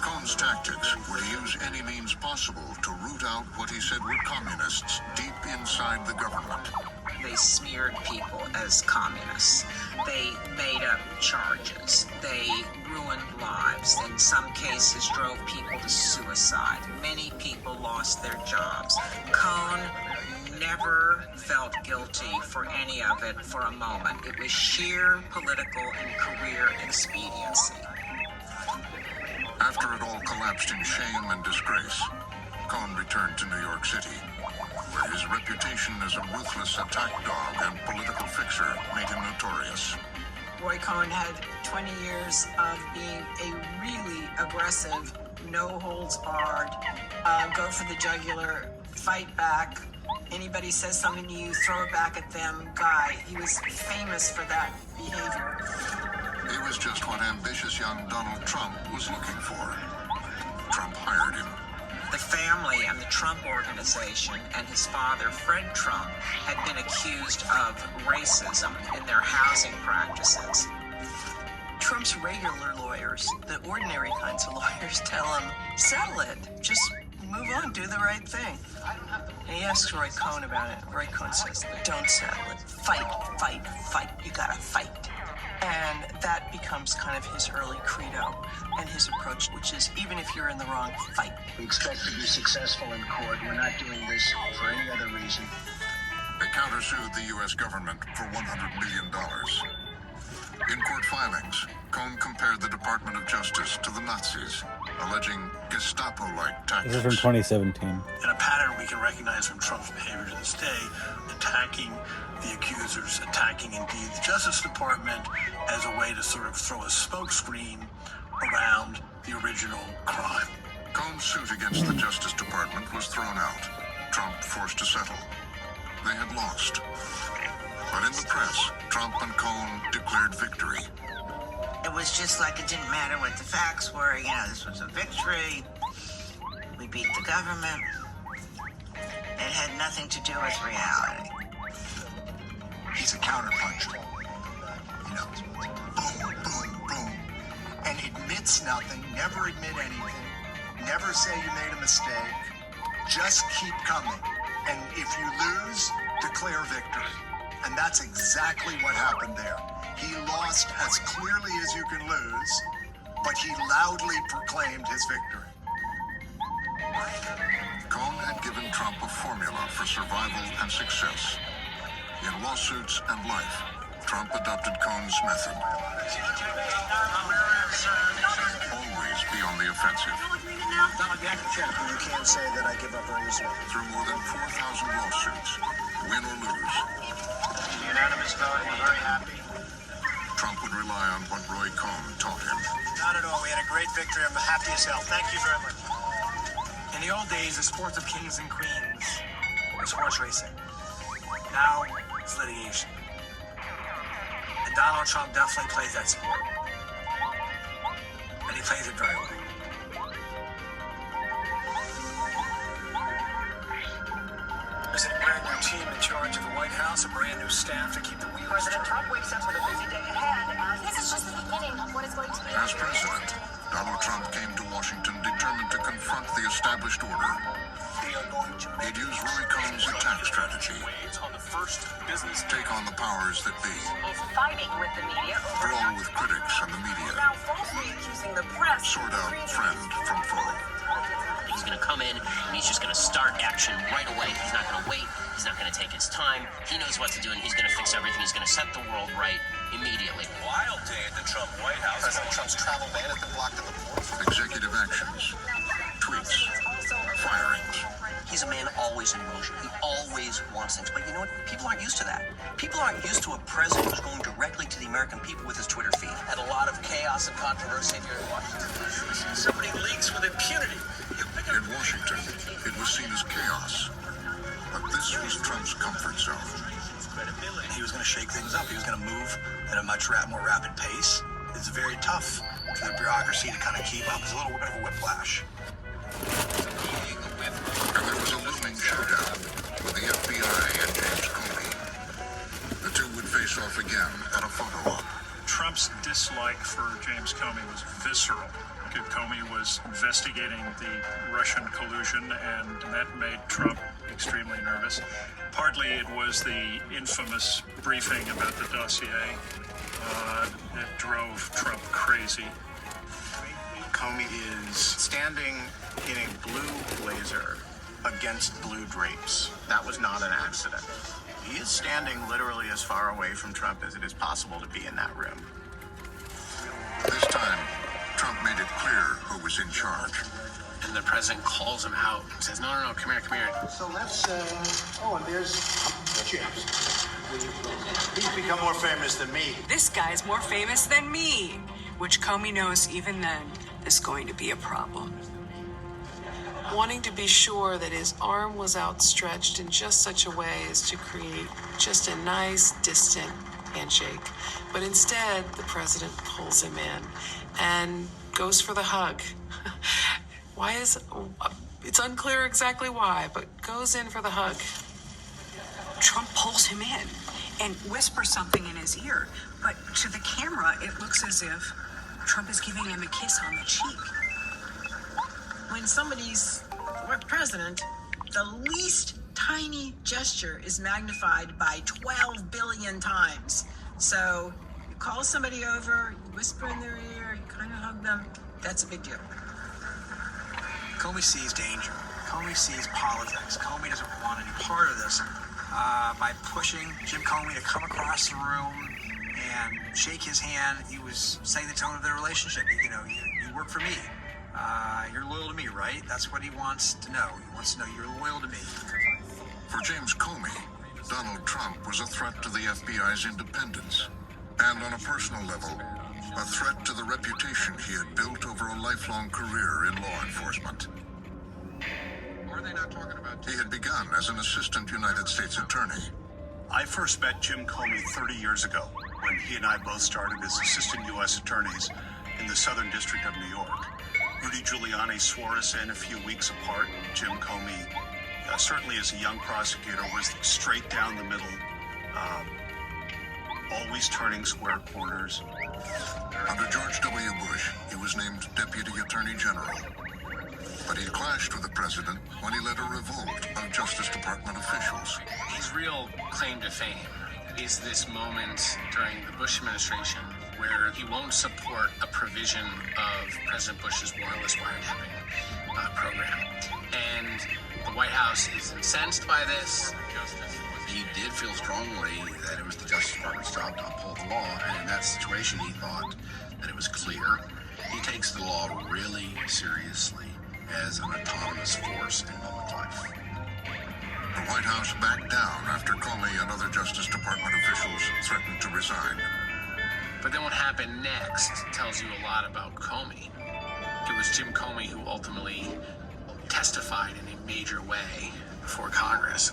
Cohn's tactics were to use any means possible to root out what he said were communists deep inside the government. They smeared people as communists. They made up charges. They ruined lives. In some cases, drove people to suicide. Many people lost their jobs. Cohn never felt guilty for any of it for a moment. It was sheer political and career expediency. After it all collapsed in shame and disgrace, Cohn returned to New York City, where his reputation as a ruthless attack dog and political fixer made him notorious. Roy Cohn had 20 years of being a really aggressive, no-holds-barred, go for the jugular, fight back. Anybody says something to you, throw it back at them guy. He was famous for that behavior. He was just what ambitious young Donald Trump was looking for. Trump hired him. The family and the Trump Organization and his father, Fred Trump, had been accused of racism in their housing practices. Trump's regular lawyers, the ordinary kinds of lawyers, tell him, settle it. Just move on, do the right thing. And he asks Roy Cohn about it. Roy Cohn says, don't settle it. Fight, fight, fight. You gotta fight. And that becomes kind of his early credo and his approach, which is even if you're in the wrong, fight. We expect to be successful in court. We're not doing this for any other reason. They countersued the U.S. government for $100 million. In court filings, Cohn compared the Department of Justice to the Nazis, alleging Gestapo-like tactics. This is from 2017. In a pattern we can recognize from Trump's behavior to this day, attacking the accusers, attacking indeed the Justice Department as a way to sort of throw a smokescreen around the original crime. Cohn's suit against the Justice Department was thrown out. Trump forced to settle. They had lost. But in the press, Trump and Cohn declared victory. It was just like it didn't matter what the facts were. You know, this was a victory. We beat the government. It had nothing to do with reality. He's a counterpuncher. You know, boom, boom, boom. And admits nothing, never admit anything, never say you made a mistake. Just keep coming. And if you lose, declare victory. And that's exactly what happened there. He lost as clearly as you can lose, but he loudly proclaimed his victory. Cohn had given Trump a formula for survival and success. In lawsuits and life, Trump adopted Cohn's method. Always be on the offensive. You can't say that I give up very easily. Through more than 4,000 lawsuits, win or lose, Unanimous vote, we're very happy. Trump would rely on what Roy Cohn taught him. Not at all, we had a great victory, I'm happy as hell. Thank you very much. In the old days, the sport of kings and queens was horse racing. Now, it's litigation. And Donald Trump definitely plays that sport. And he plays it very well. Is it a brand new team in charge of the White House, a brand new staff to keep the wheels President turning? Trump wakes up with a busy day ahead. This is just the beginning of what is going to be. As president, Donald Trump came to Washington determined to confront the established order. We are going to He'd use Roy Cohn's attack strategy, on the first business take on the powers that be, He's fighting with the media over brawl with critics and the media, now falsely accusing the press. sort out friend from foe. He's going to come in and he's just going to start action right away. He's not going to wait. He's not going to take his time. He knows what to do and he's going to fix everything. He's going to set the world right immediately. wild day at the Trump White House. President Trump's travel ban has been blocked at the port. Executive actions, tweets, firings. He's a man always in motion. He always wants things. But you know what? People aren't used to that. People aren't used to a president who's going directly to the American people with his Twitter feed. Had a lot of chaos and controversy here in Washington. Somebody leaks with impunity. In Washington, it was seen as chaos. But this was Trump's comfort zone. He was going to shake things up. He was going to move at a much more rapid pace. It's very tough for the bureaucracy to kind of keep up. It's a little bit of a whiplash. And there was a looming showdown with the FBI and James Comey. The two would face off again at a photo op. Trump Trump's dislike for James Comey was visceral. Comey was investigating the Russian collusion, and that made Trump extremely nervous. Partly it was the infamous briefing about the dossier that drove Trump crazy. Comey is standing in a blue blazer against blue drapes. That was not an accident. He is standing literally as far away from Trump as it is possible to be in that room. This time, Trump made it clear who was in charge. And the president calls him out and says, no, come here. So let's, and there's James. He's become more famous than me. This guy's more famous than me, which Comey knows even then is going to be a problem. Wanting to be sure that his arm was outstretched in just such a way as to create just a nice, distant handshake. But instead, the president pulls him in and goes for the hug. It's unclear exactly why, but goes in for the hug. Trump pulls him in and whispers something in his ear, but to the camera, it looks as if Trump is giving him a kiss on the cheek. When somebody's president, the least tiny gesture is magnified by 12 billion times. So you call somebody over, you whisper in their ear, you kind of hug them. That's a big deal. Comey sees danger. Comey sees politics. Comey doesn't want any part of this. By pushing Jim Comey to come across the room and shake his hand, he was setting the tone of their relationship. You work for me. You're loyal to me, right? That's what he wants to know. He wants to know you're loyal to me. For James Comey, Donald Trump was a threat to the FBI's independence, and on a personal level, a threat to the reputation he had built over a lifelong career in law enforcement. He had begun as an assistant United States attorney. I first met Jim Comey 30 years ago when he and I both started as assistant U.S. attorneys in the Southern District of New York. Rudy Giuliani swore us in a few weeks apart. Jim Comey, certainly as a young prosecutor, was straight down the middle, always turning square corners. Under George W. Bush, he was named Deputy Attorney General. But he clashed with the president when he led a revolt of Justice Department officials. His real claim to fame is this moment during the Bush administration where he won't support a provision of President Bush's wireless wiretapping program. And the White House is incensed by this. He did feel strongly that it was the Justice Department's job to uphold the law, and in that situation he thought that it was clear. He takes the law really seriously as an autonomous force in public life. The White House backed down after Comey and other Justice Department officials threatened to resign. But then what happened next tells you a lot about Comey. It was Jim Comey who ultimately testified in a major way before Congress